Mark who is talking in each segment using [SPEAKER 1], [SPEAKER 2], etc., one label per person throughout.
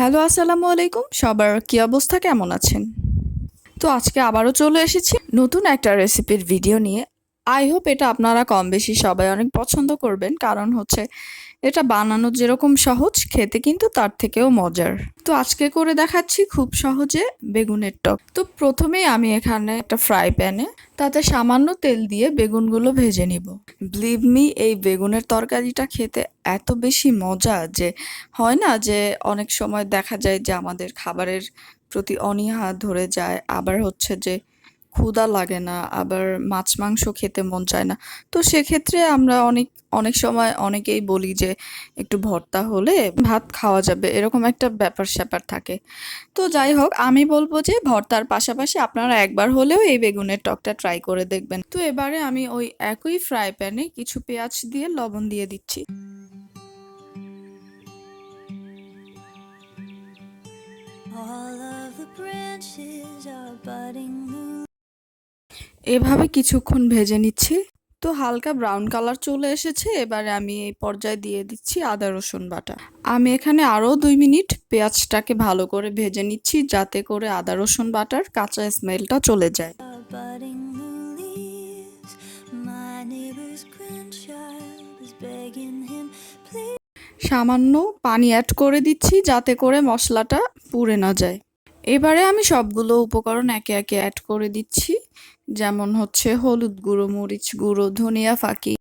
[SPEAKER 1] Hello, আসসালামু আলাইকুম। সবার কি অবস্থা, কেমন আছেন? তো আজকে আবারও চলে এসেছি নতুন একটা রেসিপির ভিডিও নিয়ে। আই হোপ এটা আপনারা কম বেশি সবাই অনেক পছন্দ করবেন, কারণ হচ্ছে এটা বানানো যেরকম সহজ, খেতে কিন্তু তার থেকেও মজার। তো আজকে করে দেখাচ্ছি খুব সহজে বেগুনের টক। তো প্রথমেই আমি এখানে একটা ফ্রাই প্যানে তাতে সামান্য তেল দিয়ে বেগুনগুলো ভেজে নিব। বিলিভ মি, এই বেগুনের তরকারিটা খেতে এত বেশি মজা যে হয় না যে অনেক সময় দেখা যায় যে আমাদের খাবারের প্রতি অনীহা ধরে যায়, আবার হচ্ছে যে ক্ষুধা লাগে না, আবার মাছ মাংস খেতে মন চায় না। তো সেক্ষেত্রে আমরা অনেক অনেক সময় অনেকেই বলি যে একটু ভর্তা হলে ভাত খাওয়া যাবে, এরকম একটা ব্যাপার স্যাপার থাকে। তো যাই হোক, আমি বলবো যে ভর্তার পাশাপাশি আপনারা একবার হলেও এই বেগুনের টকটা ট্রাই করে দেখবেন। তো এবারে আমি ওই একই ফ্রাই প্যানে কিছু পেঁয়াজ দিয়ে লবণ দিয়ে দিচ্ছি।
[SPEAKER 2] All of the branches are budding new.
[SPEAKER 1] এভাবে কিছুক্ষণ ভেজে নিচ্ছি। তো হালকা ব্রাউন কালার চলে এসেছে, এবারে আমি এই পর্যায়ে দিয়ে দিচ্ছি আদা রসুন বাটা। আমি এখানে আরও 2 মিনিট পেঁয়াজটাকে ভালো করে ভেজে নিচ্ছি, যাতে করে আদা রসুন বাটার কাঁচা স্মেলটা চলে যায়।
[SPEAKER 2] Are budding new leaves. My neighbor's grandchild is begging him, please.
[SPEAKER 1] সামান্য পানি অ্যাড করে দিচ্ছি যাতে করে মশলাটা পুড়ে না যায়। এবারে আমি সবগুলো উপকরণ একে একে অ্যাড করে দিচ্ছি, যেমন হচ্ছে হলুদ গুঁড়ো, মরিচ গুঁড়ো, ধনিয়া ফাঁকি,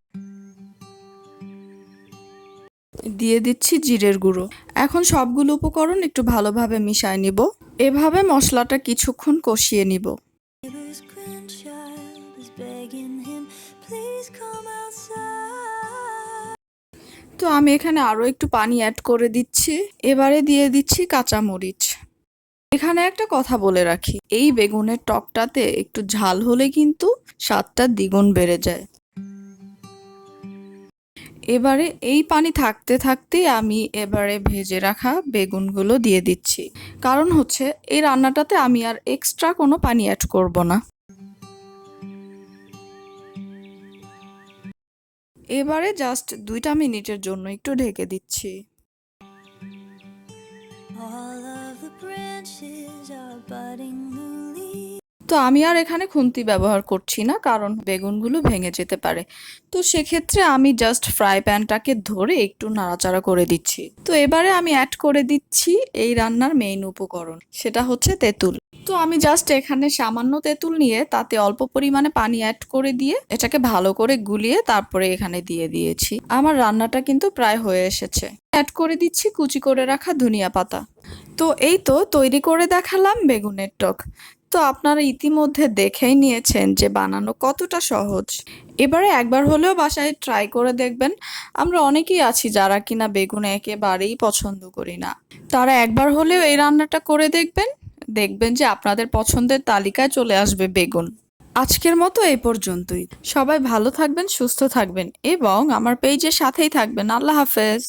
[SPEAKER 1] দিয়ে দিচ্ছি জিরের গুঁড়ো। এখন সবগুলো উপকরণ একটু ভালোভাবে মিশিয়ে নিব। এভাবে মশলাটা কিছুক্ষণ কষিয়ে নিব।
[SPEAKER 2] Neighbor's grandchild is begging him, please come outside.
[SPEAKER 1] তো আমি এখানে আরো একটু পানি অ্যাড করে দিচ্ছি। এবারে দিয়ে দিচ্ছি কাঁচামরিচ। এখানে একটা কথা বলে রাখি, এই বেগুনের টকটাতে একটু ঝাল হলে কিন্তু স্বাদটা দ্বিগুণ বেড়ে যায়। এবারে এই পানি থাকতে থাকতেই আমি এবারে ভেজে রাখা বেগুনগুলো দিয়ে দিচ্ছি, কারণ হচ্ছে এই রান্নাটাতে আমি আর এক্সট্রা কোনো পানি অ্যাড করব না। এবারে জাস্ট 2 মিনিটের জন্য একটু ঢেকে দিচ্ছি।
[SPEAKER 2] All of the branches are budding new leaves.
[SPEAKER 1] তো আমি আর এখানে খুন্তি ব্যবহার করছি না, কারণ বেগুনগুলো ভেঙে যেতে পারে। তো সেক্ষেত্রে আমি জাস্ট ফ্রাই প্যানটাকে ধরে একটু নাড়াচাড়া করে দিচ্ছি। তো এবারে আমি অ্যাড করে দিচ্ছি এই রান্নার মেইন উপকরণ, সেটা হচ্ছে তেঁতুল। তো আমি জাস্ট এখানে সামান্য তেঁতুল নিয়ে তাতে অল্প পরিমাণে পানি অ্যাড করে দিয়ে এটাকে ভালো করে গুলিয়ে তারপরে এখানে দিয়ে দিয়েছি। আমার রান্নাটা কিন্তু প্রায় হয়ে এসেছে। অ্যাড করে দিচ্ছি কুচি করে রাখা ধনিয়া পাতা। তো এই তো তৈরি করে দেখালাম বেগুনের টক। তো আপনারা ইতিমধ্যে দেখেই নিয়েছেন যে বানানো কতটা সহজ। এবারে একবার হলেও বাসায় ট্রাই করে দেখবেন। আমরা অনেকেই আছি যারা কিনা বেগুন একেবারেই পছন্দ করি না। তারা একবার হলেও এই রান্নাটা করে দেখবেন, দেখবেন যে আপনাদের পছন্দের তালিকায় চলে আসবে বেগুন। আজকের মতো এই পর্যন্তই। সবাই ভালো থাকবেন, সুস্থ থাকবেন এবং আমার পেজের সাথেই থাকবেন। আল্লাহ হাফেজ।